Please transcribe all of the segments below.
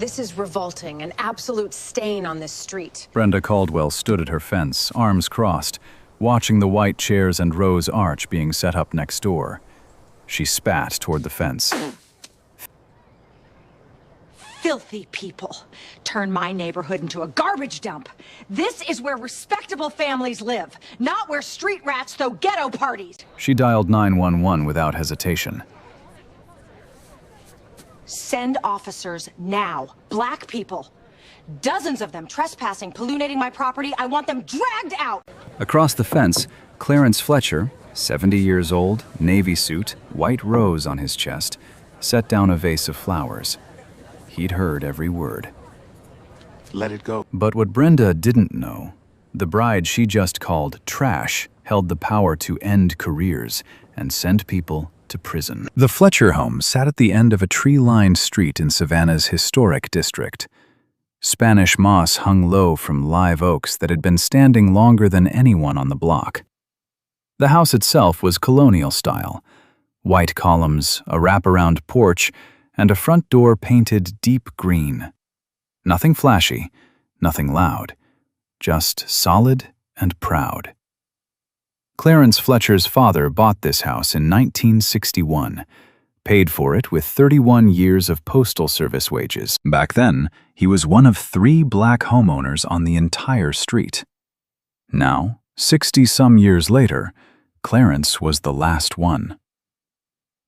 This is revolting, an absolute stain on this street. Brenda Caldwell stood at her fence, arms crossed, watching the white chairs and rose arch being set up next door. She spat toward the fence. Filthy people turn my neighborhood into a garbage dump. This is where respectable families live, not where street rats throw ghetto parties. She dialed 911 without hesitation. Send officers now. Black people. Dozens of them trespassing, polluting my property. I want them dragged out. Across the fence, Clarence Fletcher, 70 years old, navy suit, white rose on his chest, set down a vase of flowers. He'd heard every word. Let it go. But what Brenda didn't know, the bride she just called trash held the power to end careers and send people to prison. The Fletcher home sat at the end of a tree-lined street in Savannah's historic district. Spanish moss hung low from live oaks that had been standing longer than anyone on the block. The house itself was colonial style. White columns, a wraparound porch, and a front door painted deep green. Nothing flashy, nothing loud, just solid and proud. Clarence Fletcher's father bought this house in 1961, paid for it with 31 years of postal service wages. Back then, he was one of 3 black homeowners on the entire street. Now, 60-some years later, Clarence was the last one.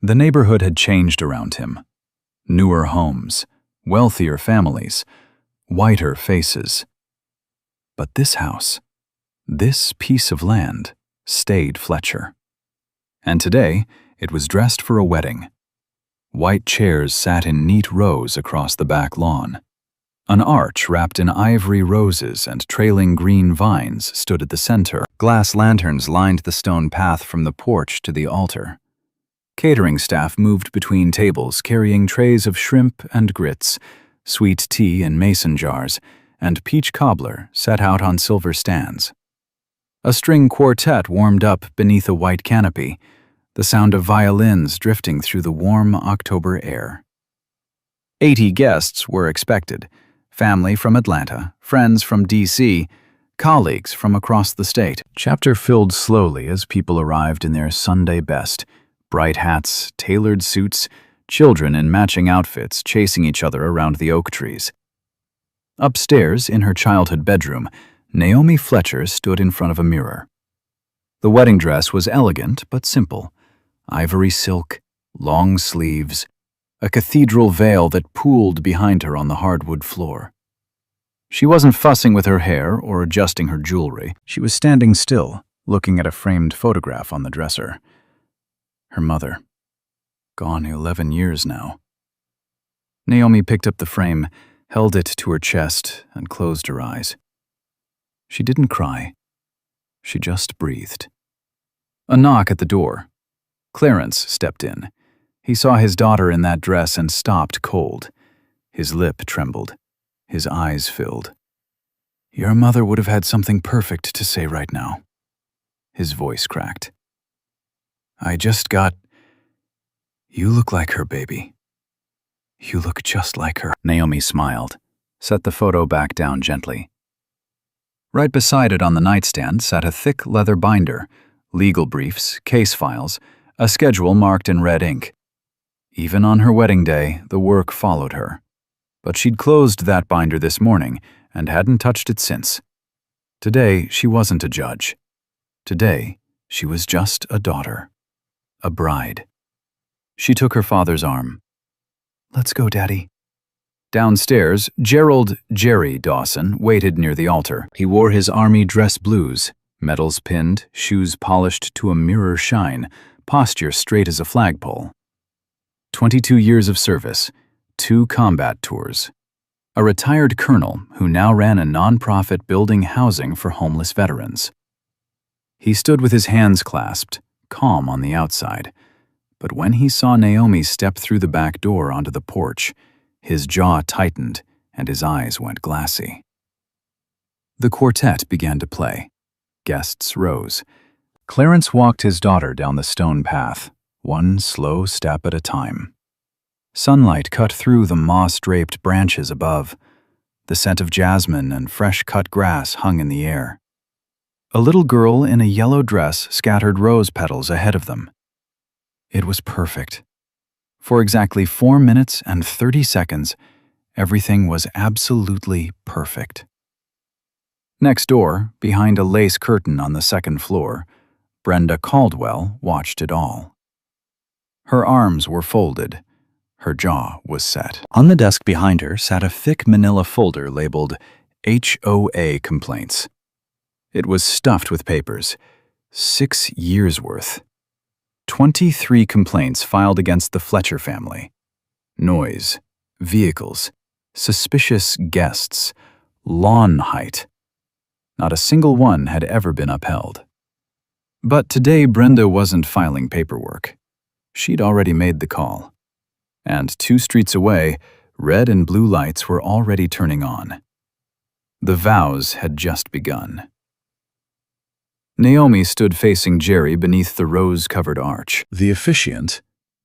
The neighborhood had changed around him. Newer homes, wealthier families, whiter faces. But this house, this piece of land, stayed Fletcher. And today, it was dressed for a wedding. White chairs sat in neat rows across the back lawn. An arch wrapped in ivory roses and trailing green vines stood at the center. Glass lanterns lined the stone path from the porch to the altar. Catering staff moved between tables carrying trays of shrimp and grits, sweet tea in mason jars, and peach cobbler set out on silver stands. A string quartet warmed up beneath a white canopy, the sound of violins drifting through the warm October air. 80 guests were expected, family from Atlanta, friends from D.C., colleagues from across the state. Chapter filled slowly as people arrived in their Sunday best, bright hats, tailored suits, children in matching outfits chasing each other around the oak trees. Upstairs, in her childhood bedroom, Naomi Fletcher stood in front of a mirror. The wedding dress was elegant but simple. Ivory silk, long sleeves, a cathedral veil that pooled behind her on the hardwood floor. She wasn't fussing with her hair or adjusting her jewelry. She was standing still, looking at a framed photograph on the dresser. Her mother. Gone 11 years now. Naomi picked up the frame, held it to her chest, and closed her eyes. She didn't cry. She just breathed. A knock at the door. Clarence stepped in. He saw his daughter in that dress and stopped cold. His lip trembled. His eyes filled. "Your mother would have had something perfect to say right now." His voice cracked. You look like her, baby. You look just like her." Naomi smiled, set the photo back down gently. Right beside it on the nightstand sat a thick leather binder, legal briefs, case files, a schedule marked in red ink. Even on her wedding day, the work followed her. But she'd closed that binder this morning and hadn't touched it since. Today, she wasn't a judge. Today, she was just a daughter. A bride. She took her father's arm. "Let's go, Daddy." Downstairs, Gerald "Jerry" Dawson waited near the altar. He wore his army dress blues, medals pinned, shoes polished to a mirror shine, posture straight as a flagpole. 22 years of service, 2 combat tours. A retired colonel who now ran a nonprofit building housing for homeless veterans. He stood with his hands clasped, calm on the outside. But when he saw Naomi step through the back door onto the porch, his jaw tightened and his eyes went glassy. The quartet began to play. Guests rose. Clarence walked his daughter down the stone path, one slow step at a time. Sunlight cut through the moss-draped branches above. The scent of jasmine and fresh-cut grass hung in the air. A little girl in a yellow dress scattered rose petals ahead of them. It was perfect. For exactly 4 minutes and 30 seconds, everything was absolutely perfect. Next door, behind a lace curtain on the second floor, Brenda Caldwell watched it all. Her arms were folded. Her jaw was set. On the desk behind her sat a thick manila folder labeled HOA Complaints. It was stuffed with papers, 6 years' worth. 23 complaints filed against the Fletcher family. Noise, vehicles, suspicious guests, lawn height. Not a single one had ever been upheld. But today Brenda wasn't filing paperwork. She'd already made the call. And 2 streets away, red and blue lights were already turning on. The vows had just begun. Naomi stood facing Jerry beneath the rose-covered arch. The officiant,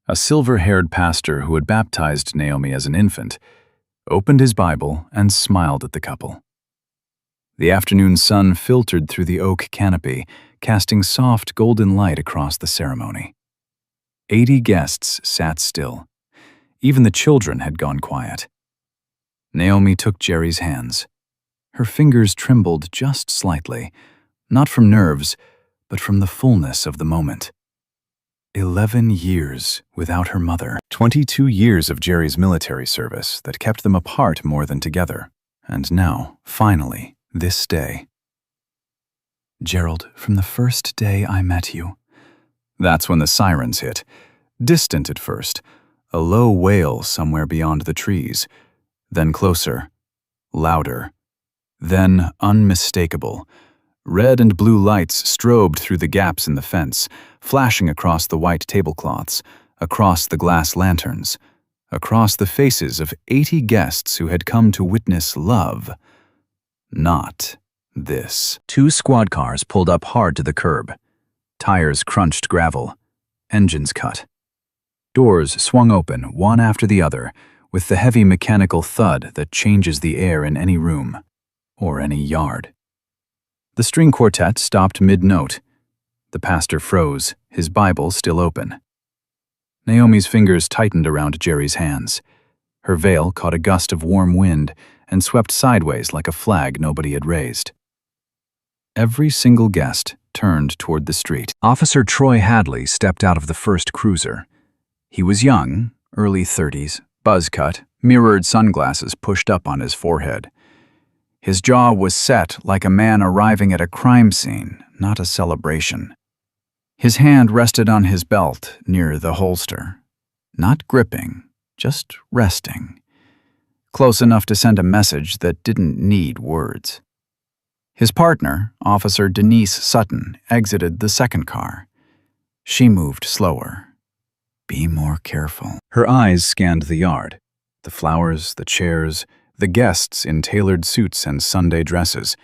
a silver-haired pastor who had baptized Naomi as an infant, opened his Bible and smiled at the couple. The afternoon sun filtered through the oak canopy, casting soft golden light across the ceremony. 80 guests sat still. Even the children had gone quiet. Naomi took Jerry's hands. Her fingers trembled just slightly, not from nerves, but from the fullness of the moment. 11 years without her mother. 22 years of Jerry's military service that kept them apart more than together. And now, finally, this day. Gerald, from the first day I met you. That's when the sirens hit. Distant at first, a low wail somewhere beyond the trees. Then closer, louder. Then unmistakable. Red and blue lights strobed through the gaps in the fence, flashing across the white tablecloths, across the glass lanterns, across the faces of 80 guests who had come to witness love. Not this. 2 squad cars pulled up hard to the curb. Tires crunched gravel. Engines cut. Doors swung open, one after the other, with the heavy mechanical thud that changes the air in any room, or any yard. The string quartet stopped mid-note. The pastor froze, his Bible still open. Naomi's fingers tightened around Jerry's hands. Her veil caught a gust of warm wind and swept sideways like a flag nobody had raised. Every single guest turned toward the street. Officer Troy Hadley stepped out of the first cruiser. He was young, early 30s, buzz-cut, mirrored sunglasses pushed up on his forehead. His jaw was set like a man arriving at a crime scene, not a celebration. His hand rested on his belt near the holster. Not gripping, just resting. Close enough to send a message that didn't need words. His partner, Officer Denise Sutton, exited the second car. She moved slower. Be more careful. Her eyes scanned the yard. The flowers, the chairs, the guests in tailored suits and Sunday dresses,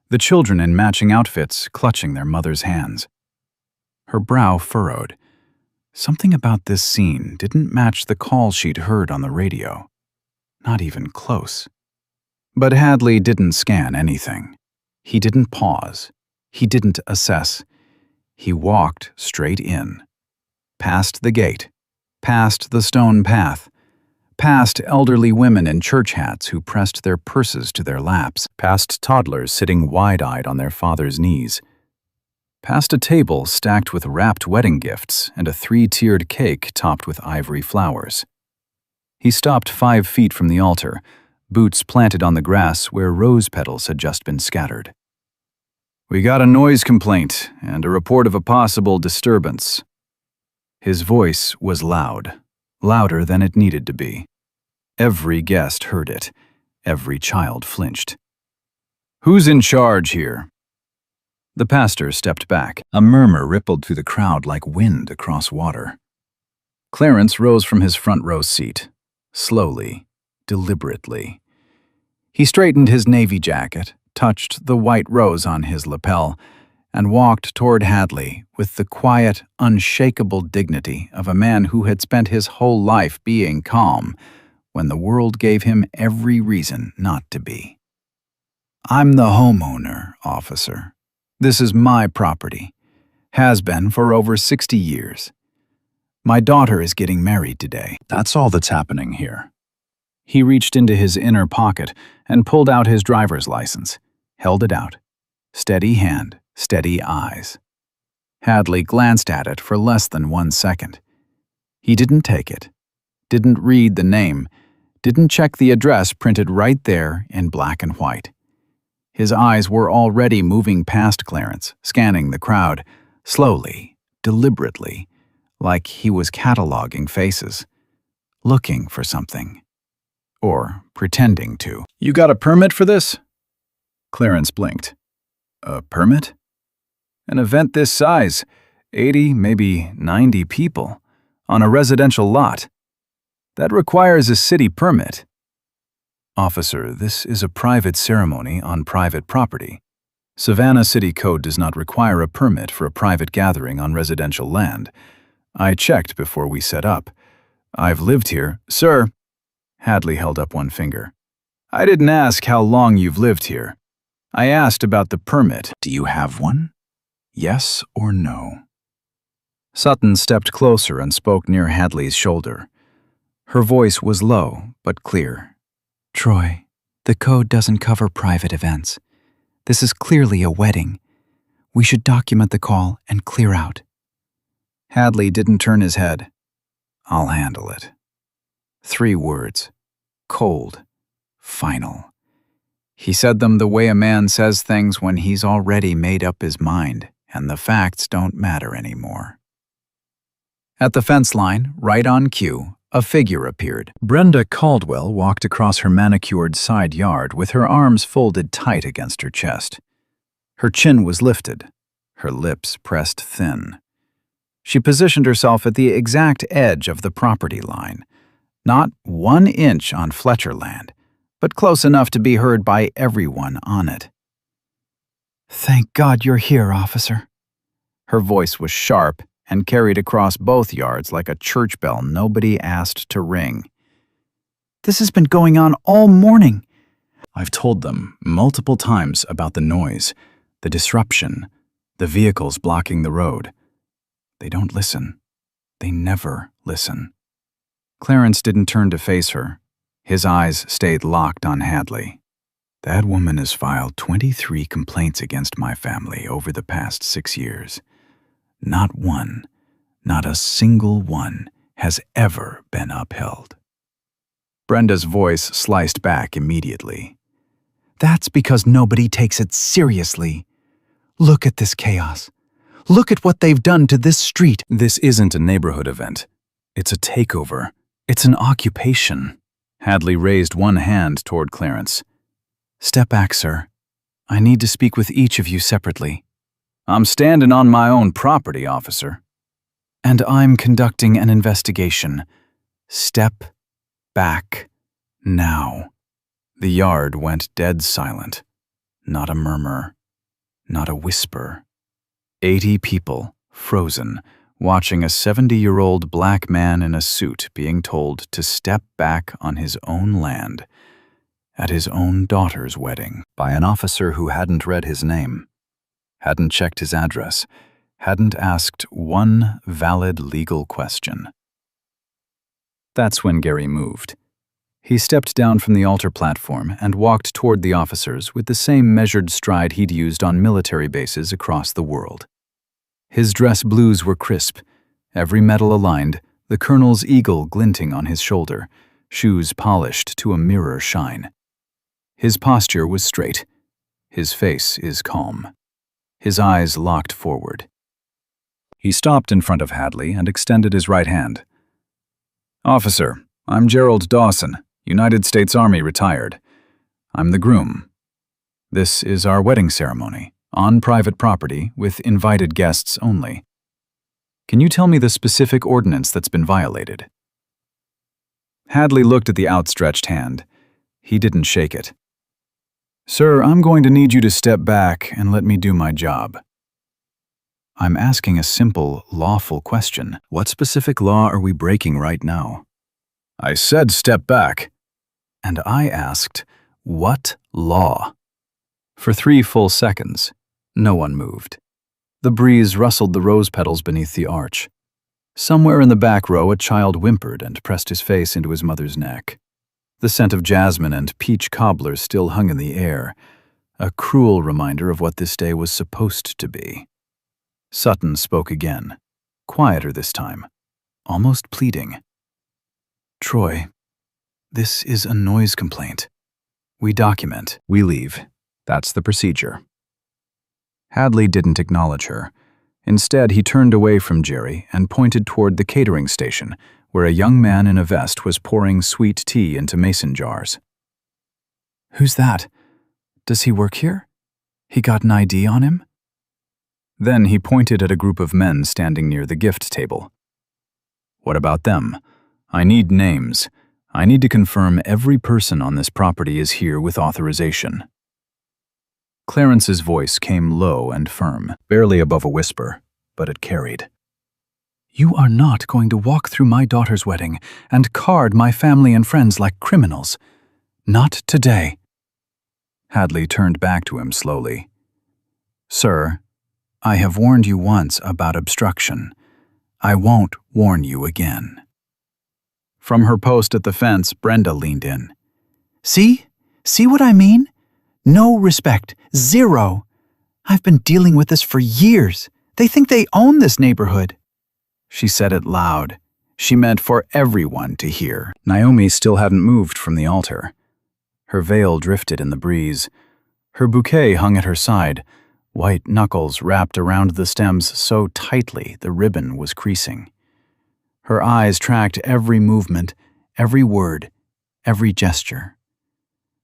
the children in matching outfits clutching their mother's hands. Her brow furrowed. Something about this scene didn't match the call she'd heard on the radio. Not even close. But Hadley didn't scan anything. He didn't pause. He didn't assess. He walked straight in. Past the gate, past the stone path, past elderly women in church hats who pressed their purses to their laps, past toddlers sitting wide-eyed on their father's knees, past a table stacked with wrapped wedding gifts and a 3-tiered cake topped with ivory flowers. He stopped 5 feet from the altar, boots planted on the grass where rose petals had just been scattered. "We got a noise complaint and a report of a possible disturbance." His voice was loud, louder than it needed to be. Every guest heard it. Every child flinched. "Who's in charge here?" The pastor stepped back. A murmur rippled through the crowd like wind across water. Clarence rose from his front row seat, slowly, deliberately. He straightened his navy jacket, touched the white rose on his lapel, and walked toward Hadley with the quiet, unshakable dignity of a man who had spent his whole life being calm when the world gave him every reason not to be. "I'm the homeowner, officer. This is my property. Has been for over 60 years. My daughter is getting married today." That's all that's happening here. He reached into his inner pocket and pulled out his driver's license, held it out. Steady hand, steady eyes. Hadley glanced at it for less than 1 second. He didn't take it, didn't read the name, didn't check the address printed right there in black and white. His eyes were already moving past Clarence, scanning the crowd, slowly, deliberately, like he was cataloging faces, looking for something. Or pretending to. "You got a permit for this?" Clarence blinked. "A permit? An event this size, 80, maybe 90 people, on a residential lot. That requires a city permit." "Officer, this is a private ceremony on private property. Savannah City Code does not require a permit for a private gathering on residential land. I checked before we set up. I've lived here." "Sir," Hadley held up one finger, "I didn't ask how long you've lived here. I asked about the permit. Do you have one? Yes or no?" Sutton stepped closer and spoke near Hadley's shoulder. Her voice was low but clear. "Troy, the code doesn't cover private events. This is clearly a wedding. We should document the call and clear out." Hadley didn't turn his head. "I'll handle it." 3 words. Cold. Final. He said them the way a man says things when he's already made up his mind, and the facts don't matter anymore. At the fence line, right on cue, a figure appeared. Brenda Caldwell walked across her manicured side yard with her arms folded tight against her chest. Her chin was lifted, her lips pressed thin. She positioned herself at the exact edge of the property line, not 1 inch on Fletcher land, but close enough to be heard by everyone on it. "Thank God you're here, officer." Her voice was sharp and carried across both yards like a church bell nobody asked to ring. "This has been going on all morning." "I've told them multiple times about the noise, the disruption, the vehicles blocking the road. They don't listen. They never listen." Clarence didn't turn to face her. His eyes stayed locked on Hadley. "That woman has filed 23 complaints against my family over the past 6 years. Not one, not a single one, has ever been upheld." Brenda's voice sliced back immediately. "That's because nobody takes it seriously. Look at this chaos. Look at what they've done to this street." "This isn't a neighborhood event. It's a takeover. It's an occupation." Hadley raised one hand toward Clarence. "Step back, sir. I need to speak with each of you separately." "I'm standing on my own property, officer." "And I'm conducting an investigation. Step back now." The yard went dead silent. Not a murmur, not a whisper. 80 people, frozen, watching a 70-year-old black man in a suit being told to step back on his own land at his own daughter's wedding by an officer who hadn't read his name, hadn't checked his address, hadn't asked one valid legal question. That's when Gary moved. He stepped down from the altar platform and walked toward the officers with the same measured stride he'd used on military bases across the world. His dress blues were crisp, every metal aligned, the colonel's eagle glinting on his shoulder, shoes polished to a mirror shine. His posture was straight. His face is calm. His eyes locked forward. He stopped in front of Hadley and extended his right hand. "Officer, I'm Gerald Dawson, United States Army retired. I'm the groom. This is our wedding ceremony, on private property, with invited guests only. Can you tell me the specific ordinance that's been violated?" Hadley looked at the outstretched hand. He didn't shake it. "Sir, I'm going to need you to step back and let me do my job." I'm asking a simple, lawful question. What specific law are we breaking right now? I said step back. And I asked, what law? For 3 full seconds, no one moved. The breeze rustled the rose petals beneath the arch. Somewhere in the back row, a child whimpered and pressed his face into his mother's neck. The scent of jasmine and peach cobblers still hung in the air, a cruel reminder of what this day was supposed to be. Sutton spoke again, quieter this time, almost pleading. Troy, this is a noise complaint. We document, we leave. That's the procedure. Hadley didn't acknowledge her. Instead, he turned away from Jerry and pointed toward the catering station, where a young man in a vest was pouring sweet tea into mason jars. Who's that? Does he work here? He got an ID on him? Then he pointed at a group of men standing near the gift table. What about them? I need names. I need to confirm every person on this property is here with authorization. Clarence's voice came low and firm, barely above a whisper, but it carried. You are not going to walk through my daughter's wedding and card my family and friends like criminals. Not today. Hadley turned back to him slowly. Sir, I have warned you once about obstruction. I won't warn you again. From her post at the fence, Brenda leaned in. See? See what I mean? No respect. Zero. I've been dealing with this for years. They think they own this neighborhood. She said it loud. She meant for everyone to hear. Naomi still hadn't moved from the altar. Her veil drifted in the breeze. Her bouquet hung at her side, white knuckles wrapped around the stems so tightly the ribbon was creasing. Her eyes tracked every movement, every word, every gesture.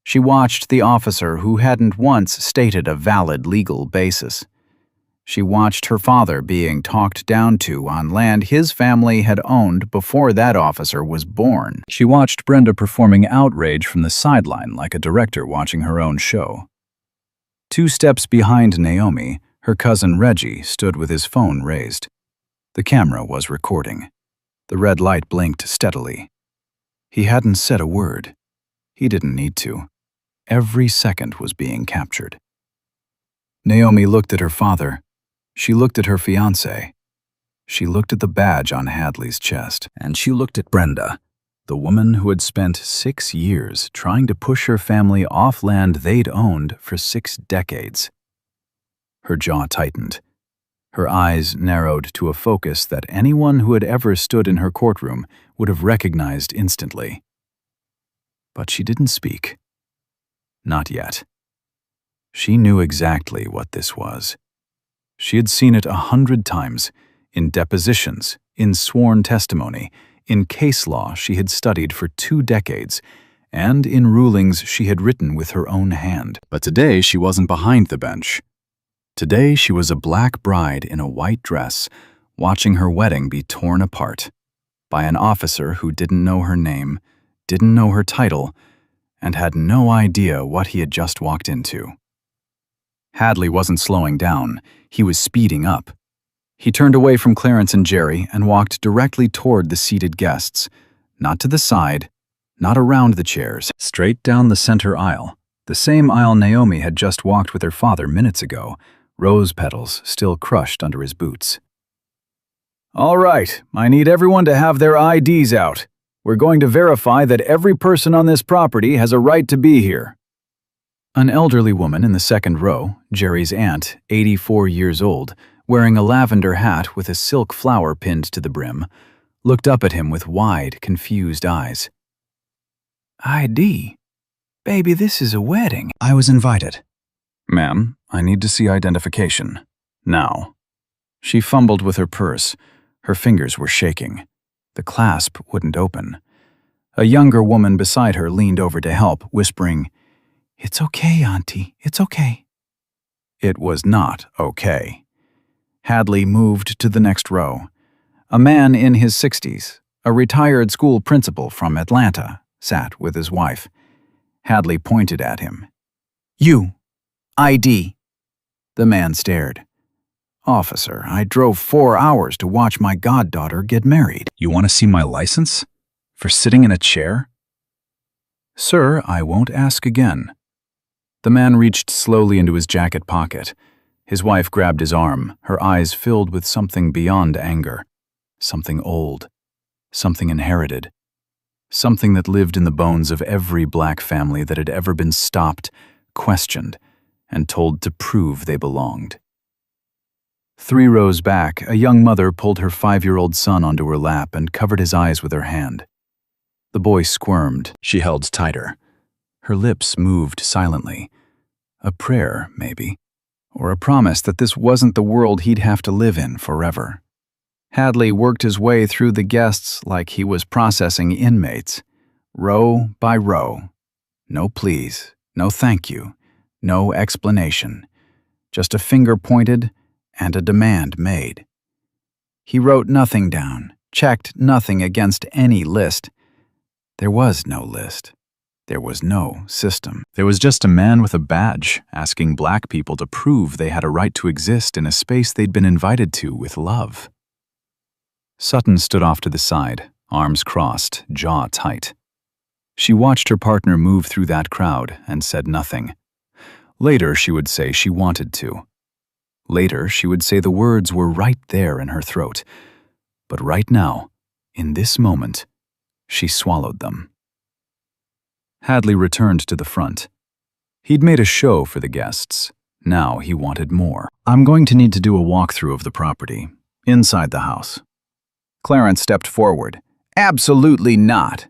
She watched the officer who hadn't once stated a valid legal basis. She watched her father being talked down to on land his family had owned before that officer was born. She watched Brenda performing outrage from the sideline like a director watching her own show. 2 steps behind Naomi, her cousin Reggie stood with his phone raised. The camera was recording. The red light blinked steadily. He hadn't said a word. He didn't need to. Every second was being captured. Naomi looked at her father. She looked at her fiancé. She looked at the badge on Hadley's chest. And she looked at Brenda, the woman who had spent 6 years trying to push her family off land they'd owned for 6 decades. Her jaw tightened. Her eyes narrowed to a focus that anyone who had ever stood in her courtroom would have recognized instantly. But she didn't speak. Not yet. She knew exactly what this was. She had seen it 100 times, in depositions, in sworn testimony, in case law she had studied for 2 decades, and in rulings she had written with her own hand. But today she wasn't behind the bench. Today she was a black bride in a white dress, watching her wedding be torn apart by an officer who didn't know her name, didn't know her title, and had no idea what he had just walked into. Hadley wasn't slowing down. He was speeding up. He turned away from Clarence and Jerry and walked directly toward the seated guests, not to the side, not around the chairs, straight down the center aisle, the same aisle Naomi had just walked with her father minutes ago, rose petals still crushed under his boots. All right, I need everyone to have their IDs out. We're going to verify that every person on this property has a right to be here. An elderly woman in the second row, Jerry's aunt, 84 years old, wearing a lavender hat with a silk flower pinned to the brim, looked up at him with wide, confused eyes. ID? Baby, this is a wedding. I was invited. Ma'am, I need to see identification. Now. She fumbled with her purse. Her fingers were shaking. The clasp wouldn't open. A younger woman beside her leaned over to help, whispering, "It's okay, Auntie, it's okay." It was not okay. Hadley moved to the next row. A man in his 60s, a retired school principal from Atlanta, sat with his wife. Hadley pointed at him. "You. ID." The man stared. Officer, I drove 4 hours to watch my goddaughter get married. You want to see my license? For sitting in a chair? Sir, I won't ask again. The man reached slowly into his jacket pocket. His wife grabbed his arm, her eyes filled with something beyond anger. Something old. Something inherited. Something that lived in the bones of every black family that had ever been stopped, questioned, and told to prove they belonged. 3 rows back, a young mother pulled her 5-year-old son onto her lap and covered his eyes with her hand. The boy squirmed. She held tighter. Her lips moved silently. A prayer, maybe, or a promise that this wasn't the world he'd have to live in forever. Hadley worked his way through the guests like he was processing inmates, row by row. No please, no thank you, no explanation. Just a finger pointed and a demand made. He wrote nothing down, checked nothing against any list. There was no list. There was no system. There was just a man with a badge asking black people to prove they had a right to exist in a space they'd been invited to with love. Sutton stood off to the side, arms crossed, jaw tight. She watched her partner move through that crowd and said nothing. Later, she would say she wanted to. Later, she would say the words were right there in her throat. But right now, in this moment, she swallowed them. Hadley returned to the front. He'd made a show for the guests. Now he wanted more. I'm going to need to do a walkthrough of the property, inside the house. Clarence stepped forward. Absolutely not.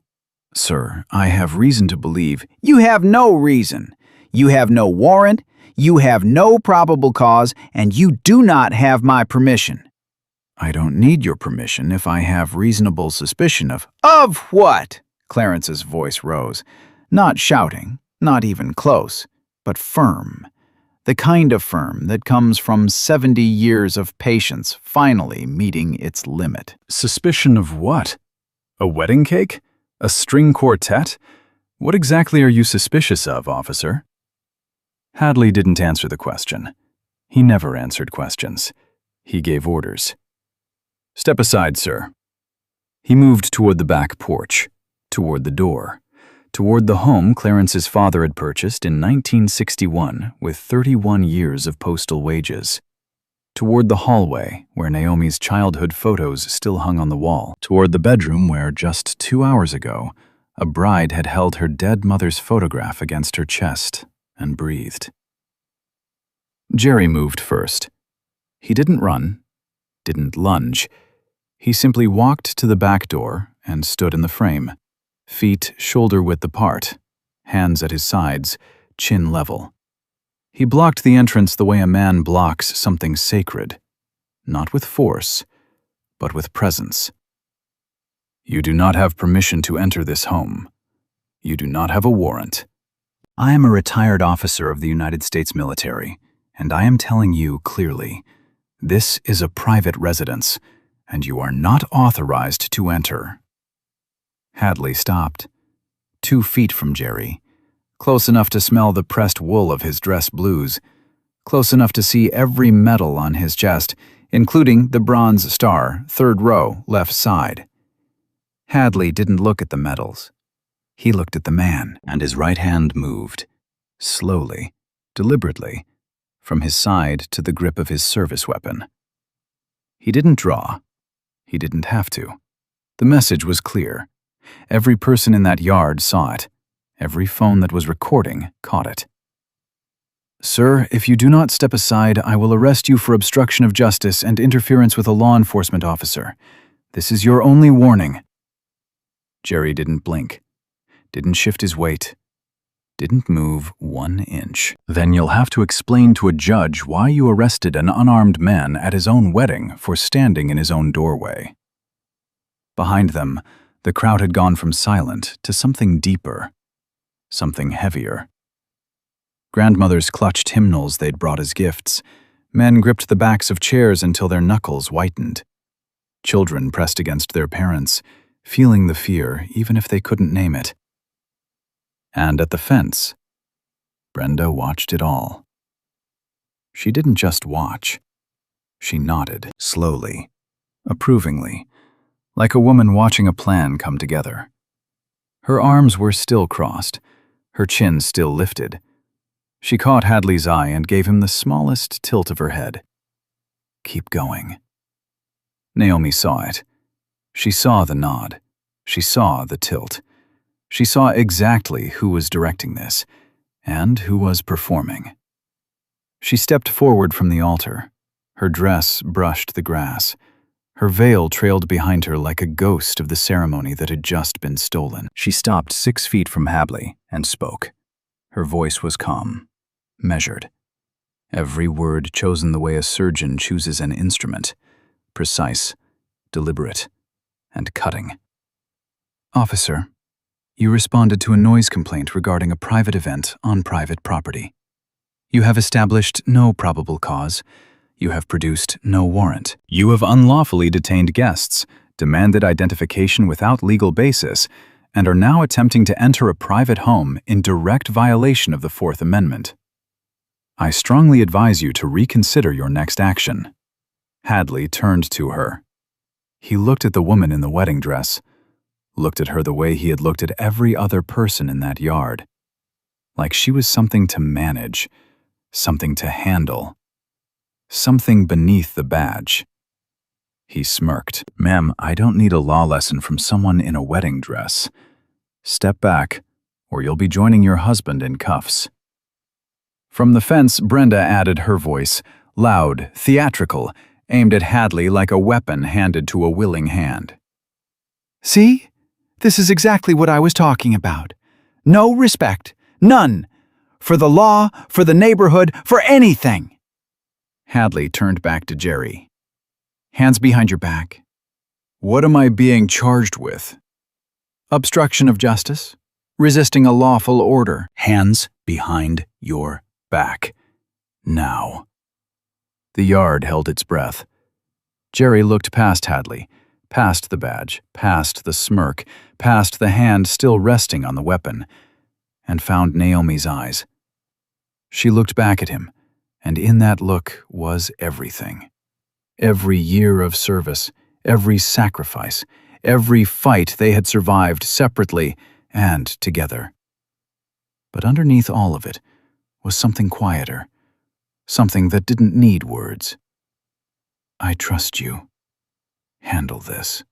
Sir, I have reason to believe. You have no reason. You have no warrant. You have no probable cause, and you do not have my permission. I don't need your permission if I have reasonable suspicion of— Of what? Clarence's voice rose. Not shouting, not even close, but firm. The kind of firm that comes from 70 years of patience finally meeting its limit. Suspicion of what? A wedding cake? A string quartet? What exactly are you suspicious of, officer? Hadley didn't answer the question. He never answered questions. He gave orders. Step aside, sir. He moved toward the back porch, toward the door, toward the home Clarence's father had purchased in 1961 with 31 years of postal wages, toward the hallway where Naomi's childhood photos still hung on the wall, toward the bedroom where just 2 hours ago a bride had held her dead mother's photograph against her chest and breathed. Jerry moved first. He didn't run, didn't lunge. He simply walked to the back door and stood in the frame, feet shoulder-width apart, hands at his sides, chin level. He blocked the entrance the way a man blocks something sacred, not with force, but with presence. You do not have permission to enter this home. You do not have a warrant. I am a retired officer of the United States military, and I am telling you clearly, this is a private residence, and you are not authorized to enter. Hadley stopped, 2 feet from Jerry, close enough to smell the pressed wool of his dress blues, close enough to see every medal on his chest, including the bronze star, 3rd row, left side. Hadley didn't look at the medals. He looked at the man, and his right hand moved, slowly, deliberately, from his side to the grip of his service weapon. He didn't draw. He didn't have to. The message was clear. Every person in that yard saw it. Every phone that was recording caught it. Sir, if you do not step aside, I will arrest you for obstruction of justice and interference with a law enforcement officer. This is your only warning. Jerry didn't blink, didn't shift his weight, didn't move 1 inch. Then you'll have to explain to a judge why you arrested an unarmed man at his own wedding for standing in his own doorway. Behind them, the crowd had gone from silent to something deeper, something heavier. Grandmothers clutched hymnals they'd brought as gifts. Men gripped the backs of chairs until their knuckles whitened. Children pressed against their parents, feeling the fear even if they couldn't name it. And at the fence, Brenda watched it all. She didn't just watch. She nodded, slowly, approvingly, like a woman watching a plan come together. Her arms were still crossed, her chin still lifted. She caught Hadley's eye and gave him the smallest tilt of her head. Keep going. Naomi saw it. She saw the nod. She saw the tilt. She saw exactly who was directing this, and who was performing. She stepped forward from the altar. Her dress brushed the grass. Her veil trailed behind her like a ghost of the ceremony that had just been stolen. She stopped 6 feet from Hadley and spoke. Her voice was calm, measured. Every word chosen the way a surgeon chooses an instrument, precise, deliberate, and cutting. Officer, you responded to a noise complaint regarding a private event on private property. You have established no probable cause. You have produced no warrant. You have unlawfully detained guests, demanded identification without legal basis, and are now attempting to enter a private home in direct violation of the Fourth Amendment. I strongly advise you to reconsider your next action. Hadley turned to her. He looked at the woman in the wedding dress, looked at her the way he had looked at every other person in that yard, like she was something to manage, something to handle, something beneath the badge. He smirked. Ma'am, I don't need a law lesson from someone in a wedding dress. Step back, or you'll be joining your husband in cuffs. From the fence, Brenda added her voice, loud, theatrical, aimed at Hadley like a weapon handed to a willing hand. See? This is exactly what I was talking about. No respect. None. For the law, for the neighborhood, for anything. Hadley turned back to Jerry. Hands behind your back. What am I being charged with? Obstruction of justice. Resisting a lawful order. Hands behind your back. Now. The yard held its breath. Jerry looked past Hadley, past the badge, past the smirk, past the hand still resting on the weapon, and found Naomi's eyes. She looked back at him, and in that look was everything. Every year of service, every sacrifice, every fight they had survived separately and together. But underneath all of it was something quieter, something that didn't need words. I trust you. Handle this.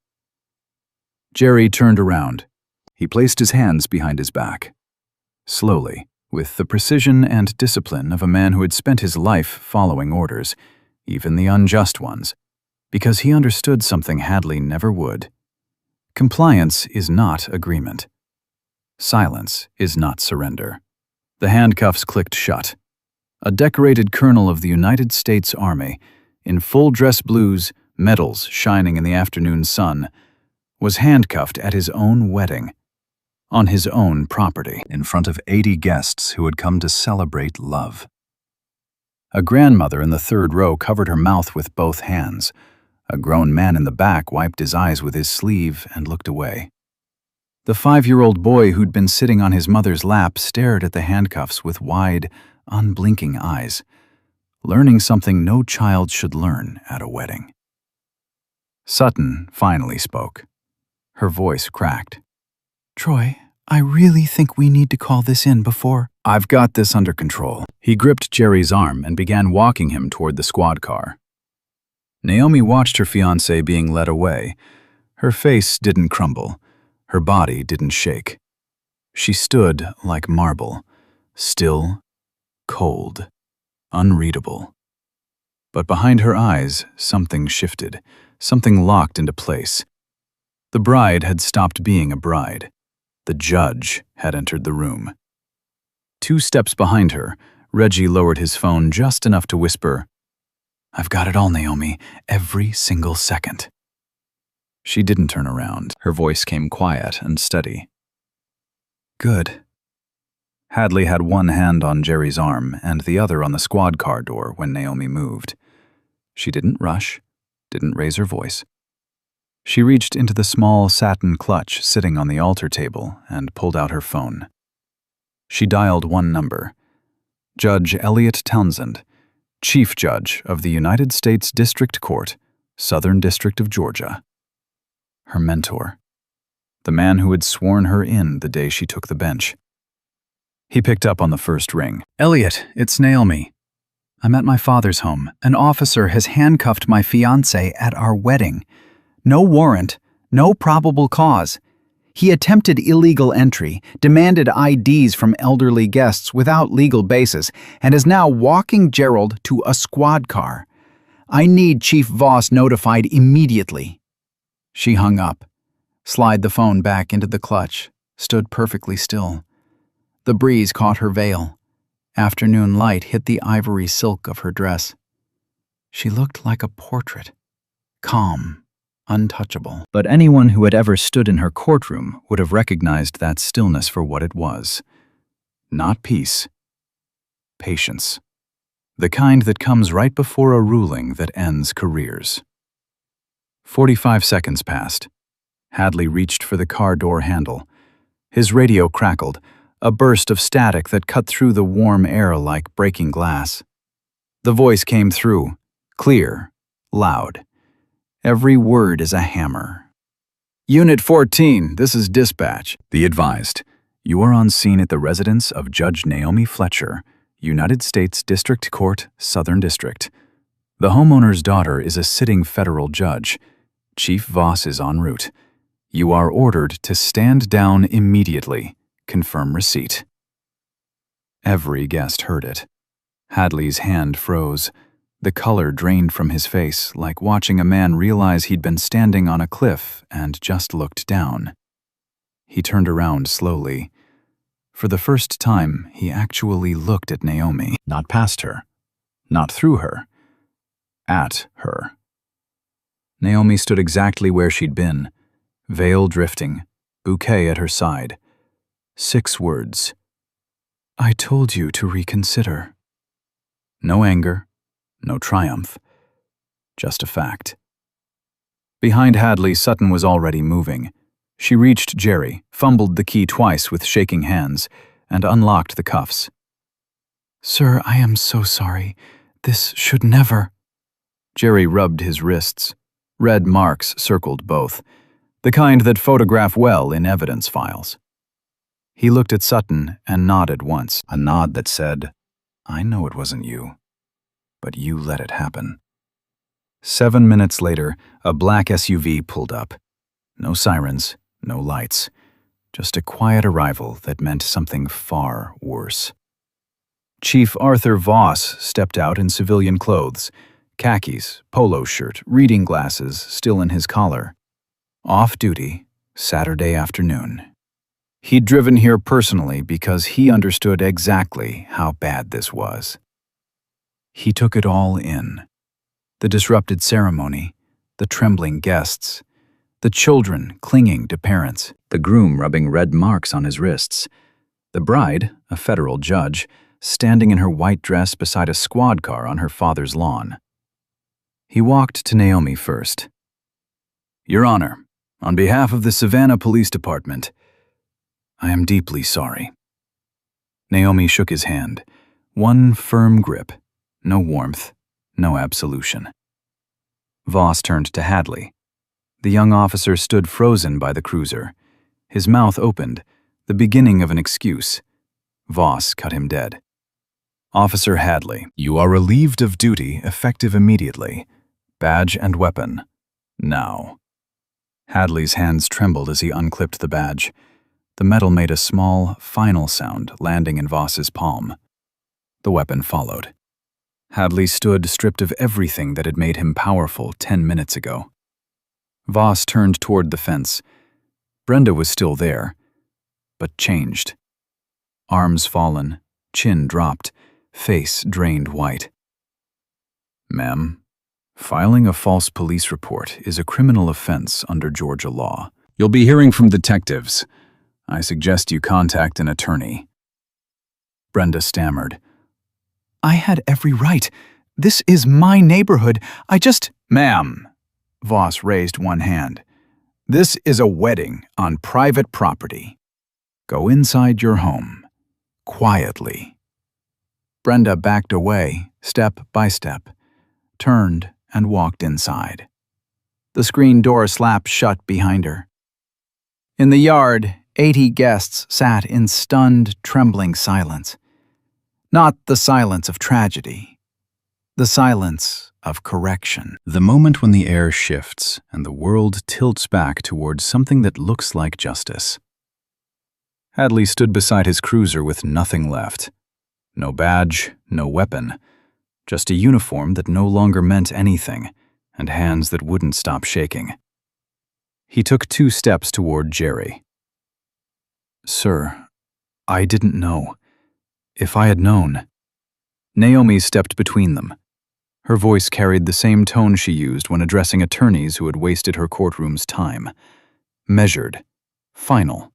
Jerry turned around. He placed his hands behind his back. Slowly, with the precision and discipline of a man who had spent his life following orders, even the unjust ones, because he understood something Hadley never would. Compliance is not agreement. Silence is not surrender. The handcuffs clicked shut. A decorated colonel of the United States Army, in full dress blues, medals shining in the afternoon sun, was handcuffed at his own wedding, on his own property, in front of 80 guests who had come to celebrate love. A grandmother in the third row covered her mouth with both hands. A grown man in the back wiped his eyes with his sleeve and looked away. The 5-year-old boy who'd been sitting on his mother's lap stared at the handcuffs with wide, unblinking eyes, learning something no child should learn at a wedding. Sutton finally spoke. Her voice cracked. Troy, I really think we need to call this in before. I've got this under control. He gripped Jerry's arm and began walking him toward the squad car. Naomi watched her fiancé being led away. Her face didn't crumble. Her body didn't shake. She stood like marble, still, cold, unreadable. But behind her eyes, something shifted, something locked into place. The bride had stopped being a bride. The judge had entered the room. 2 steps behind her, Reggie lowered his phone just enough to whisper, I've got it all, Naomi, every single second. She didn't turn around. Her voice came quiet and steady. Good. Hadley had one hand on Jerry's arm and the other on the squad car door when Naomi moved. She didn't rush, didn't raise her voice. She reached into the small satin clutch sitting on the altar table and pulled out her phone. She dialed one number. Judge Elliot Townsend, Chief Judge of the United States District Court, Southern District of Georgia. Her mentor. The man who had sworn her in the day she took the bench. He picked up on the first ring. Elliot, it's Naomi. I'm at my father's home. An officer has handcuffed my fiancé at our wedding. No warrant, no probable cause. He attempted illegal entry, demanded IDs from elderly guests without legal basis, and is now walking Gerald to a squad car. I need Chief Voss notified immediately. She hung up, slid the phone back into the clutch, stood perfectly still. The breeze caught her veil. Afternoon light hit the ivory silk of her dress. She looked like a portrait, calm, untouchable. But anyone who had ever stood in her courtroom would have recognized that stillness for what it was. Not peace. Patience. The kind that comes right before a ruling that ends careers. 45 seconds passed. Hadley reached for the car door handle. His radio crackled, a burst of static that cut through the warm air like breaking glass. The voice came through, clear, loud. Every word is a hammer. Unit 14, this is dispatch. The advised. You are on scene at the residence of Judge Naomi Fletcher, United States District Court, Southern District. The homeowner's daughter is a sitting federal judge. Chief Voss is en route. You are ordered to stand down immediately. Confirm receipt. Every guest heard it. Hadley's hand froze. The color drained from his face, like watching a man realize he'd been standing on a cliff and just looked down. He turned around slowly. For the first time, he actually looked at Naomi, not past her, not through her, at her. Naomi stood exactly where she'd been, veil drifting, bouquet at her side. 6 words. I told you to reconsider. No anger, no triumph, just a fact. Behind Hadley, Sutton was already moving. She reached Jerry, fumbled the key twice with shaking hands, and unlocked the cuffs. Sir, I am so sorry. This should never. Jerry rubbed his wrists. Red marks circled both, the kind that photograph well in evidence files. He looked at Sutton and nodded once, a nod that said, I know it wasn't you, but you let it happen. 7 minutes later, a black SUV pulled up. No sirens, no lights, just a quiet arrival that meant something far worse. Chief Arthur Voss stepped out in civilian clothes, khakis, polo shirt, reading glasses still in his collar. Off duty, Saturday afternoon. He'd driven here personally because he understood exactly how bad this was. He took it all in. The disrupted ceremony, the trembling guests, the children clinging to parents, the groom rubbing red marks on his wrists, the bride, a federal judge, standing in her white dress beside a squad car on her father's lawn. He walked to Naomi first. Your Honor, on behalf of the Savannah Police Department, I am deeply sorry. Naomi shook his hand. One firm grip. No warmth. No absolution. Voss turned to Hadley. The young officer stood frozen by the cruiser. His mouth opened, the beginning of an excuse. Voss cut him dead. Officer Hadley, you are relieved of duty effective immediately. Badge and weapon. Now. Hadley's hands trembled as he unclipped the badge. The metal made a small, final sound, landing in Voss's palm. The weapon followed. Hadley stood stripped of everything that had made him powerful 10 minutes ago. Voss turned toward the fence. Brenda was still there, but changed. Arms fallen, chin dropped, face drained white. Ma'am, filing a false police report is a criminal offense under Georgia law. You'll be hearing from detectives. I suggest you contact an attorney. Brenda stammered. I had every right. This is my neighborhood. Ma'am, Voss raised one hand. This is a wedding on private property. Go inside your home, quietly. Brenda backed away, step by step, turned and walked inside. The screen door slapped shut behind her. In the yard, 80 guests sat in stunned, trembling silence. Not the silence of tragedy, the silence of correction. The moment when the air shifts and the world tilts back towards something that looks like justice. Hadley stood beside his cruiser with nothing left. No badge, no weapon, just a uniform that no longer meant anything, and hands that wouldn't stop shaking. He took 2 steps toward Jerry. "Sir, I didn't know. If I had known." Naomi stepped between them. Her voice carried the same tone she used when addressing attorneys who had wasted her courtroom's time. Measured, final,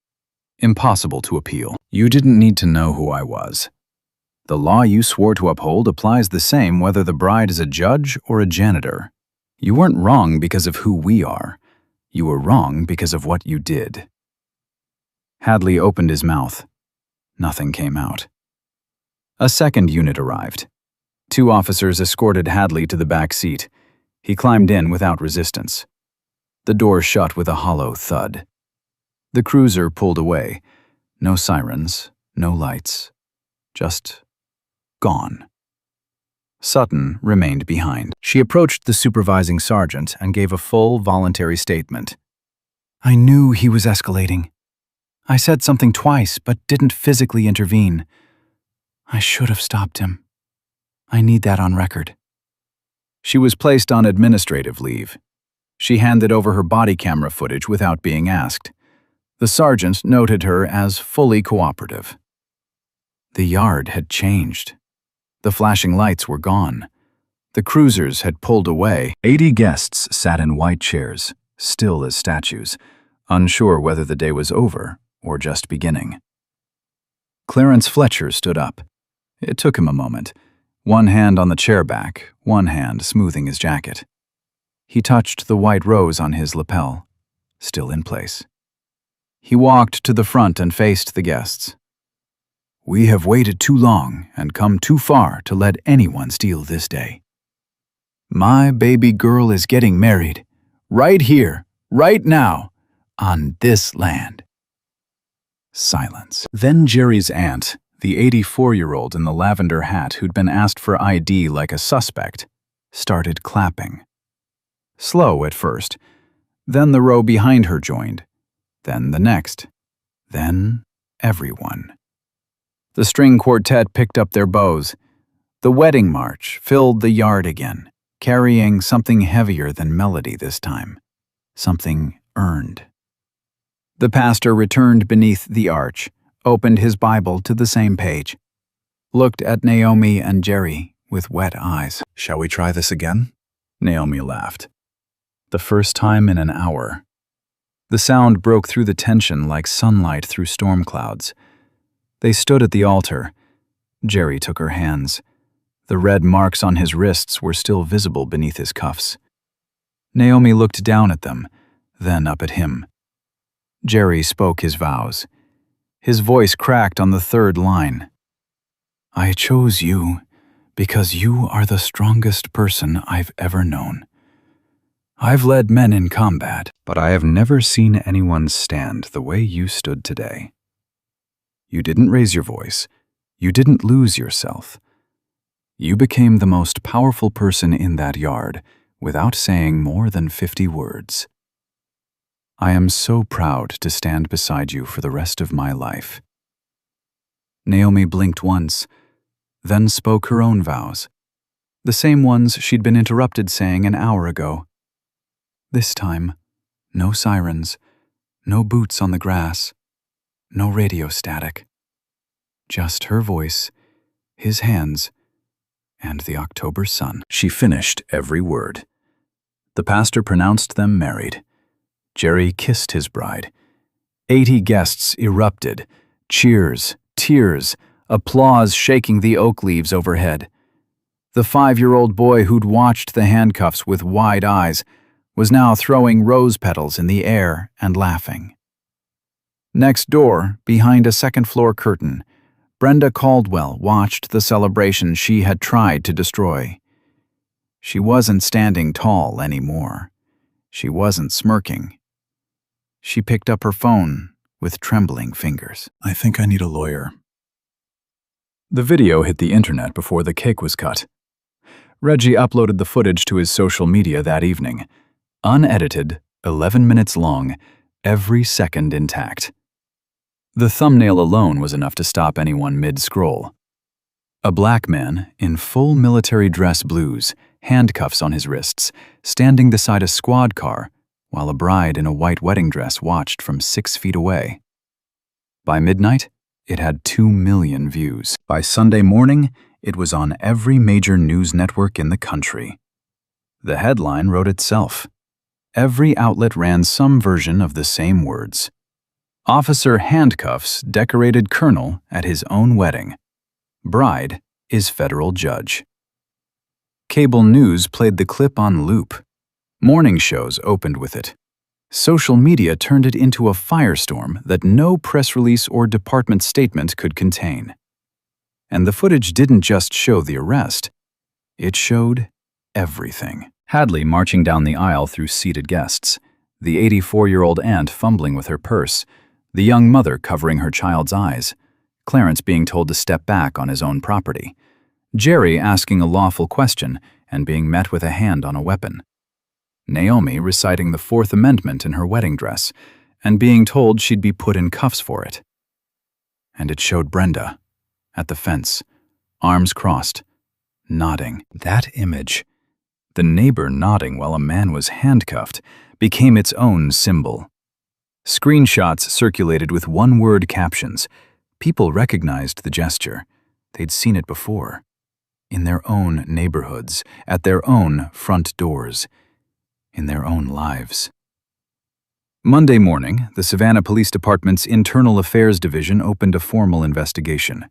impossible to appeal. "You didn't need to know who I was. The law you swore to uphold applies the same whether the bride is a judge or a janitor. You weren't wrong because of who we are. You were wrong because of what you did." Hadley opened his mouth. Nothing came out. A second unit arrived. 2 officers escorted Hadley to the back seat. He climbed in without resistance. The door shut with a hollow thud. The cruiser pulled away. No sirens, no lights. Just gone. Sutton remained behind. She approached the supervising sergeant and gave a full voluntary statement. "I knew he was escalating. I said something twice, but didn't physically intervene. I should have stopped him. I need that on record." She was placed on administrative leave. She handed over her body camera footage without being asked. The sergeant noted her as fully cooperative. The yard had changed. The flashing lights were gone. The cruisers had pulled away. 80 guests sat in white chairs, still as statues, unsure whether the day was over or just beginning. Clarence Fletcher stood up. It took him a moment, one hand on the chair back, one hand smoothing his jacket. He touched the white rose on his lapel, still in place. He walked to the front and faced the guests. "We have waited too long and come too far to let anyone steal this day. My baby girl is getting married, right here, right now, on this land." Silence. Then Jerry's aunt, the 84-year-old in the lavender hat who'd been asked for ID like a suspect, started clapping. Slow at first, then the row behind her joined, then the next, then everyone. The string quartet picked up their bows. The wedding march filled the yard again, carrying something heavier than melody this time, something earned. The pastor returned beneath the arch, opened his Bible to the same page, looked at Naomi and Jerry with wet eyes. "Shall we try this again?" Naomi laughed. The first time in an hour. The sound broke through the tension like sunlight through storm clouds. They stood at the altar. Jerry took her hands. The red marks on his wrists were still visible beneath his cuffs. Naomi looked down at them, then up at him. Jerry spoke his vows. His voice cracked on the 3rd line. "I chose you because you are the strongest person I've ever known. I've led men in combat, but I have never seen anyone stand the way you stood today. You didn't raise your voice. You didn't lose yourself. You became the most powerful person in that yard without saying more than 50 words. I am so proud to stand beside you for the rest of my life." Naomi blinked once, then spoke her own vows, the same ones she'd been interrupted saying an hour ago. This time, no sirens, no boots on the grass, no radio static. Just her voice, his hands, and the October sun. She finished every word. The pastor pronounced them married. Jerry kissed his bride. 80 guests erupted, cheers, tears, applause shaking the oak leaves overhead. The 5-year-old boy who'd watched the handcuffs with wide eyes was now throwing rose petals in the air and laughing. Next door, behind a second-floor curtain, Brenda Caldwell watched the celebration she had tried to destroy. She wasn't standing tall anymore. She wasn't smirking. She picked up her phone with trembling fingers. I think I need a lawyer. The video hit the internet before the cake was cut. Reggie uploaded the footage to his social media that evening. Unedited, 11 minutes long, every second intact. The thumbnail alone was enough to stop anyone mid-scroll. A black man, in full military dress blues, handcuffs on his wrists, standing beside a squad car, while a bride in a white wedding dress watched from 6 feet away. By midnight, it had 2 million views. By Sunday morning, it was on every major news network in the country. The headline wrote itself. Every outlet ran some version of the same words. Officer handcuffs decorated colonel at his own wedding. Bride is federal judge. Cable news played the clip on loop. Morning shows opened with it. Social media turned it into a firestorm that no press release or department statement could contain. And the footage didn't just show the arrest. It showed everything. Hadley marching down the aisle through seated guests, the 84-year-old aunt fumbling with her purse, the young mother covering her child's eyes, Clarence being told to step back on his own property, Jerry asking a lawful question and being met with a hand on a weapon, Naomi reciting the Fourth Amendment in her wedding dress and being told she'd be put in cuffs for it. And it showed Brenda, at the fence, arms crossed, nodding. That image, the neighbor nodding while a man was handcuffed, became its own symbol. Screenshots circulated with one-word captions. People recognized the gesture. They'd seen it before. In their own neighborhoods, at their own front doors, in their own lives. Monday morning, the Savannah Police Department's Internal Affairs Division opened a formal investigation.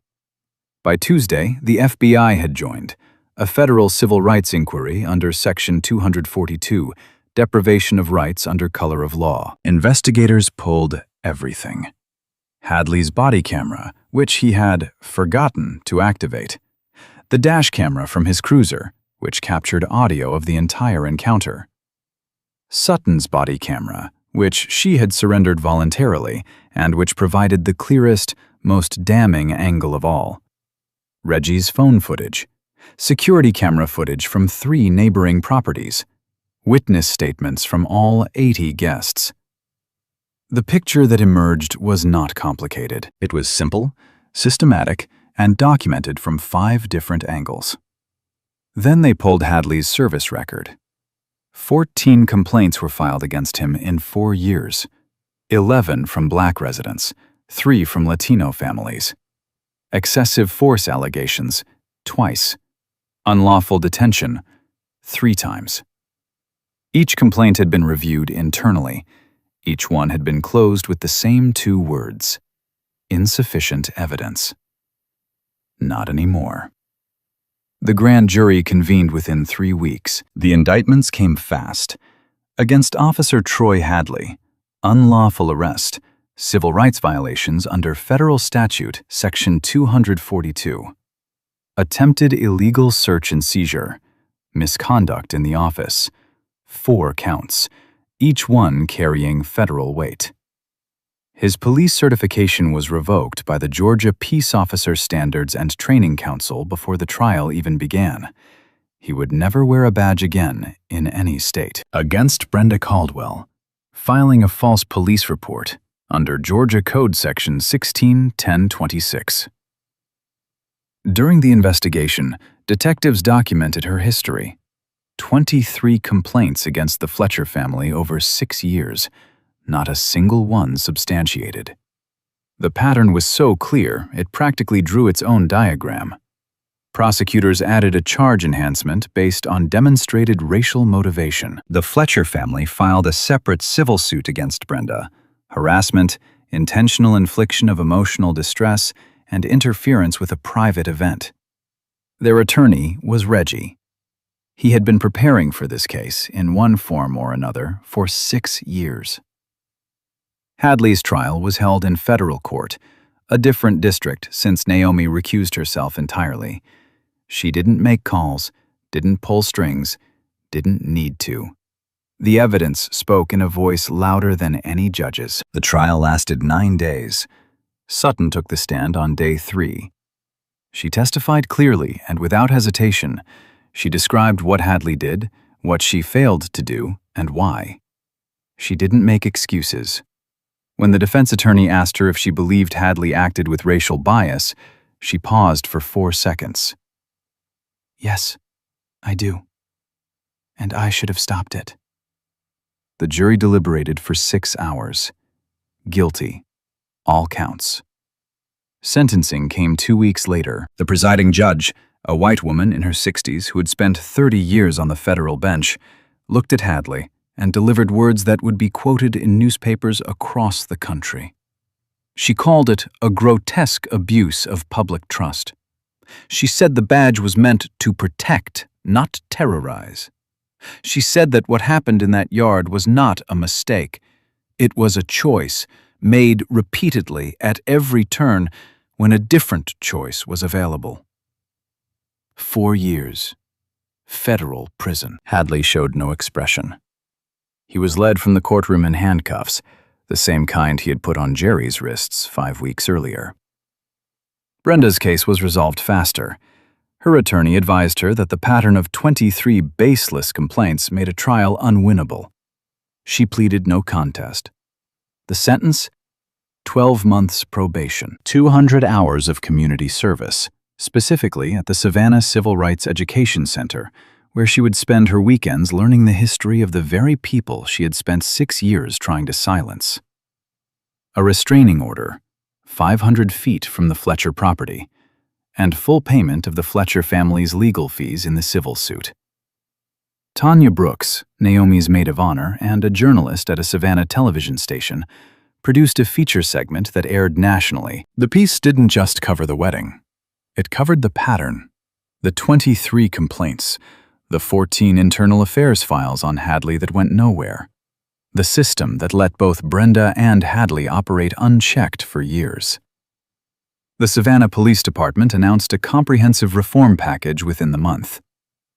By Tuesday, the FBI had joined, a federal civil rights inquiry under Section 242, deprivation of rights under color of law. Investigators pulled everything. Hadley's body camera, which he had forgotten to activate. The dash camera from his cruiser, which captured audio of the entire encounter. Sutton's body camera, which she had surrendered voluntarily and which provided the clearest, most damning angle of all. Reggie's phone footage, security camera footage from 3 neighboring properties, witness statements from all 80 guests. The picture that emerged was not complicated. It was simple, systematic, and documented from 5 different angles. Then they pulled Hadley's service record. 14 complaints were filed against him in 4 years, 11 from Black residents, 3 from Latino families. Excessive force allegations, twice. Unlawful detention, 3 times. Each complaint had been reviewed internally. Each one had been closed with the same 2 words: insufficient evidence. Not anymore. The grand jury convened within 3 weeks. The indictments came fast. Against Officer Troy Hadley, unlawful arrest, civil rights violations under federal statute Section 242. Attempted illegal search and seizure, misconduct in the office, 4 counts, each one carrying federal weight. His police certification was revoked by the Georgia Peace Officer Standards and Training Council before the trial even began. He would never wear a badge again in any state. Against Brenda Caldwell, filing a false police report under Georgia Code Section 16-1026. During the investigation, detectives documented her history. 23 complaints against the Fletcher family over 6 years, not a single one substantiated. The pattern was so clear, it practically drew its own diagram. Prosecutors added a charge enhancement based on demonstrated racial motivation. The Fletcher family filed a separate civil suit against Brenda: harassment, intentional infliction of emotional distress, and interference with a private event. Their attorney was Reggie. He had been preparing for this case in one form or another for 6 years. Hadley's trial was held in federal court, A different district, since Naomi recused herself entirely. She didn't make calls, didn't pull strings, didn't need to. The evidence spoke in a voice louder than any judge's. The trial lasted 9 days. Sutton took the stand on day 3. She testified clearly and without hesitation. She described what Hadley did, what she failed to do, and why. She didn't make excuses. When the defense attorney asked her if she believed Hadley acted with racial bias, she paused for 4 seconds. "Yes, I do. And I should have stopped it." The jury deliberated for 6 hours. Guilty. All counts. Sentencing came 2 weeks later. The presiding judge, a white woman in her 60s who had spent 30 years on the federal bench, looked at Hadley and delivered words that would be quoted in newspapers across the country. She called it a grotesque abuse of public trust. She said the badge was meant to protect, not terrorize. She said that what happened in that yard was not a mistake. It was a choice, made repeatedly at every turn when a different choice was available. 4 years. Federal prison. Hadley showed no expression. He was led from the courtroom in handcuffs, the same kind he had put on Jerry's wrists 5 weeks earlier. Brenda's case was resolved faster. Her attorney advised her that the pattern of 23 baseless complaints made a trial unwinnable. She pleaded no contest. The sentence? 12 months probation, 200 hours of community service, specifically at the Savannah Civil Rights Education Center, where she would spend her weekends learning the history of the very people she had spent 6 years trying to silence. A restraining order, 500 feet from the Fletcher property, and full payment of the Fletcher family's legal fees in the civil suit. Tanya Brooks, Naomi's maid of honor and a journalist at a Savannah television station, produced a feature segment that aired nationally. The piece didn't just cover the wedding. It covered the pattern, the 23 complaints, the 14 internal affairs files on Hadley that went nowhere, the system that let both Brenda and Hadley operate unchecked for years. The Savannah Police Department announced a comprehensive reform package within the month.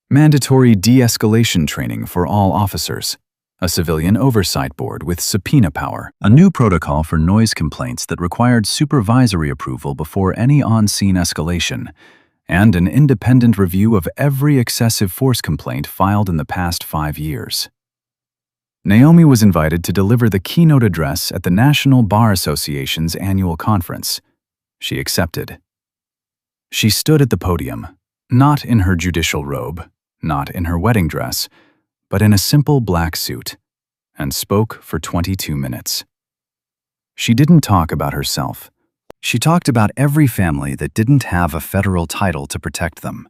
Mandatory de-escalation training for all officers, a civilian oversight board with subpoena power, a new protocol for noise complaints that required supervisory approval before any on-scene escalation, and an independent review of every excessive force complaint filed in the past 5 years. Naomi was invited to deliver the keynote address at the National Bar Association's annual conference. She accepted. She stood at the podium, not in her judicial robe, not in her wedding dress, but in a simple black suit, and spoke for 22 minutes. She didn't talk about herself. She talked about every family that didn't have a federal title to protect them,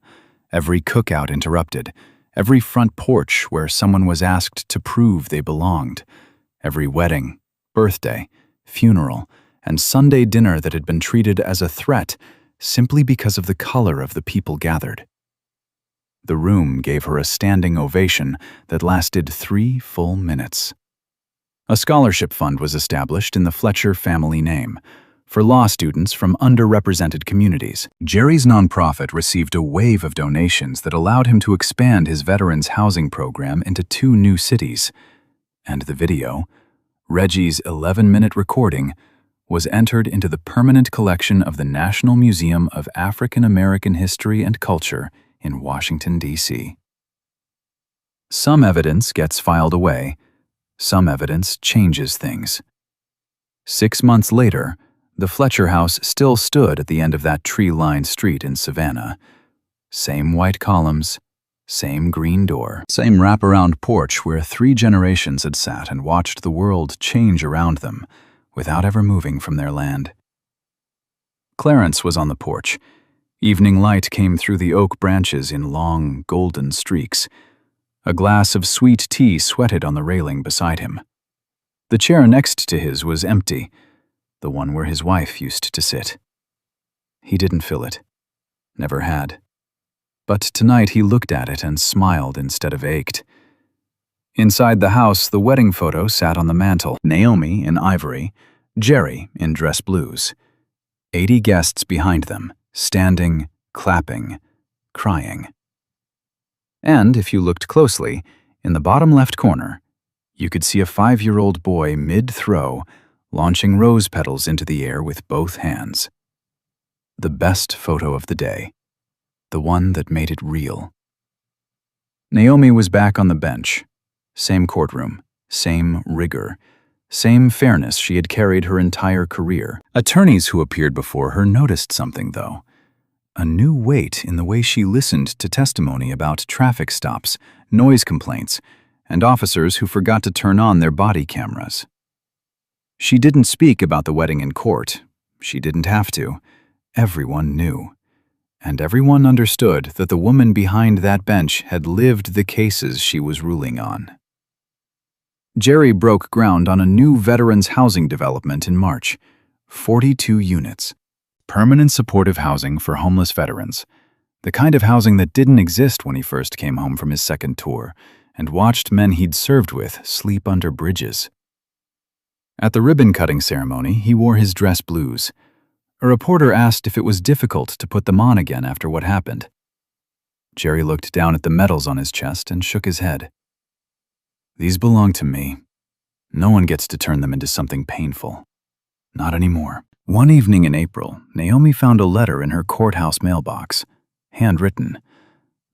every cookout interrupted, every front porch where someone was asked to prove they belonged, every wedding, birthday, funeral, and Sunday dinner that had been treated as a threat simply because of the color of the people gathered. The room gave her a standing ovation that lasted 3 full minutes. A scholarship fund was established in the Fletcher family name for law students from underrepresented communities. Jerry's nonprofit received a wave of donations that allowed him to expand his veterans housing program into 2 new cities. And the video, Reggie's 11-minute recording, was entered into the permanent collection of the National Museum of African American History and Culture in Washington, D.C. Some evidence gets filed away. Some evidence changes things. 6 months later, the Fletcher house still stood at the end of that tree-lined street in Savannah. Same white columns, same green door, same wraparound porch where 3 generations had sat and watched the world change around them without ever moving from their land. Clarence was on the porch. Evening light came through the oak branches in long, golden streaks. A glass of sweet tea sweated on the railing beside him. The chair next to his was empty, the one where his wife used to sit. He didn't fill it. Never had. But tonight he looked at it and smiled instead of ached. Inside the house, the wedding photo sat on the mantel, Naomi in ivory, Jerry in dress blues. 80 guests behind them, standing, clapping, crying. And if you looked closely, in the bottom left corner, you could see a 5-year-old boy mid-throw, launching rose petals into the air with both hands. The best photo of the day. The one that made it real. Naomi was back on the bench. Same courtroom, same rigor, same fairness she had carried her entire career. Attorneys who appeared before her noticed something, though. A new weight in the way she listened to testimony about traffic stops, noise complaints, and officers who forgot to turn on their body cameras. She didn't speak about the wedding in court. She didn't have to. Everyone knew. And everyone understood that the woman behind that bench had lived the cases she was ruling on. Jerry broke ground on a new veterans housing development in March. 42 units. Permanent supportive housing for homeless veterans. The kind of housing that didn't exist when he first came home from his second tour and watched men he'd served with sleep under bridges. At the ribbon-cutting ceremony, he wore his dress blues. A reporter asked if it was difficult to put them on again after what happened. Jerry looked down at the medals on his chest and shook his head. These belong to me. No one gets to turn them into something painful. Not anymore. One evening in April, Naomi found a letter in her courthouse mailbox, handwritten.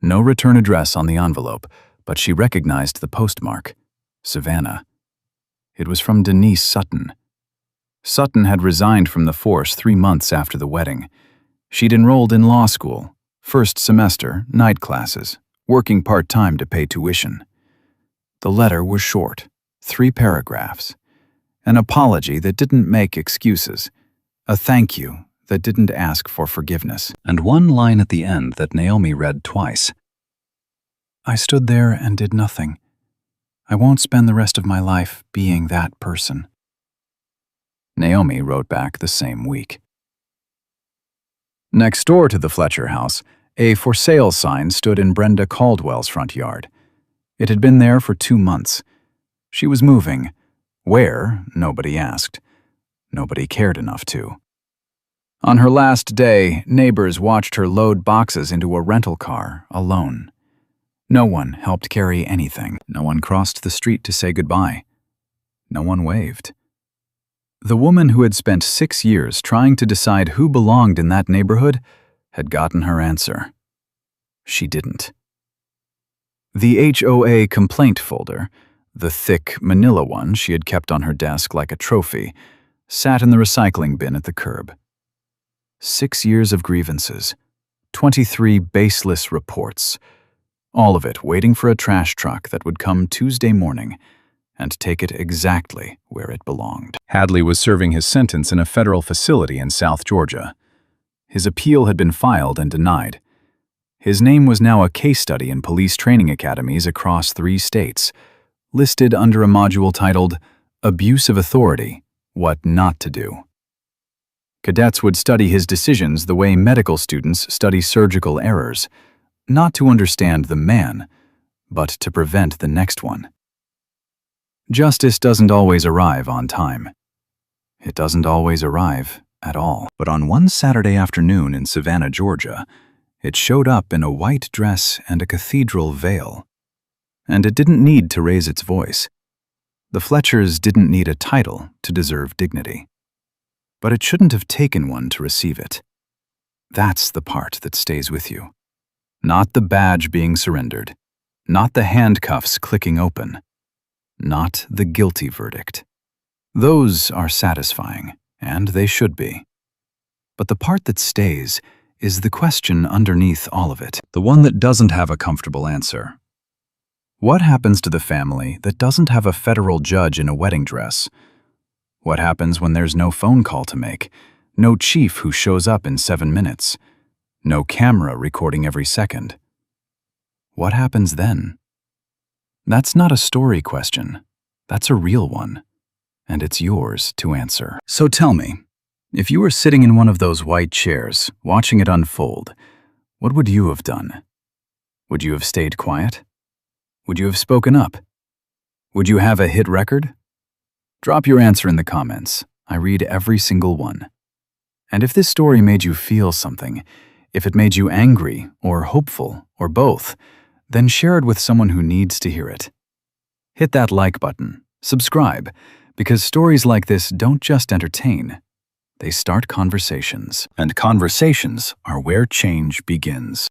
No return address on the envelope, but she recognized the postmark, Savannah. It was from Denise Sutton. Sutton had resigned from the force 3 months after the wedding. She'd enrolled in law school, first semester, night classes, working part-time to pay tuition. The letter was short, 3 paragraphs. An apology that didn't make excuses. A thank you that didn't ask for forgiveness. And one line at the end that Naomi read twice. I stood there and did nothing. I won't spend the rest of my life being that person. Naomi wrote back the same week. Next door to the Fletcher house, a for sale sign stood in Brenda Caldwell's front yard. It had been there for 2 months. She was moving. Where? Nobody asked. Nobody cared enough to. On her last day, neighbors watched her load boxes into a rental car, alone. No one helped carry anything. No one crossed the street to say goodbye. No one waved. The woman who had spent 6 years trying to decide who belonged in that neighborhood had gotten her answer. She didn't. The HOA complaint folder, the thick manila one she had kept on her desk like a trophy, sat in the recycling bin at the curb. 6 years of grievances, 23 baseless reports, all of it waiting for a trash truck that would come Tuesday morning and take it exactly where it belonged. Hadley was serving his sentence in a federal facility in South Georgia. His appeal had been filed and denied. His name was now a case study in police training academies across 3 states, listed under a module titled Abuse of Authority, What Not to Do. Cadets would study his decisions the way medical students study surgical errors, not to understand the man, but to prevent the next one. Justice doesn't always arrive on time. It doesn't always arrive at all. But on one Saturday afternoon in Savannah, Georgia, it showed up in a white dress and a cathedral veil. And it didn't need to raise its voice. The Fletchers didn't need a title to deserve dignity. But it shouldn't have taken one to receive it. That's the part that stays with you. Not the badge being surrendered. Not the handcuffs clicking open. Not the guilty verdict. Those are satisfying, and they should be. But the part that stays is the question underneath all of it, the one that doesn't have a comfortable answer. What happens to the family that doesn't have a federal judge in a wedding dress? What happens when there's no phone call to make, no chief who shows up in 7 minutes, no camera recording every second? What happens then? That's not a story question. That's a real one, and it's yours to answer. So tell me, if you were sitting in one of those white chairs, watching it unfold, what would you have done? Would you have stayed quiet? Would you have spoken up? Would you have a hit record? Drop your answer in the comments. I read every single one. And if this story made you feel something, if it made you angry or hopeful or both, then share it with someone who needs to hear it. Hit that like button, subscribe, because stories like this don't just entertain, they start conversations. And conversations are where change begins.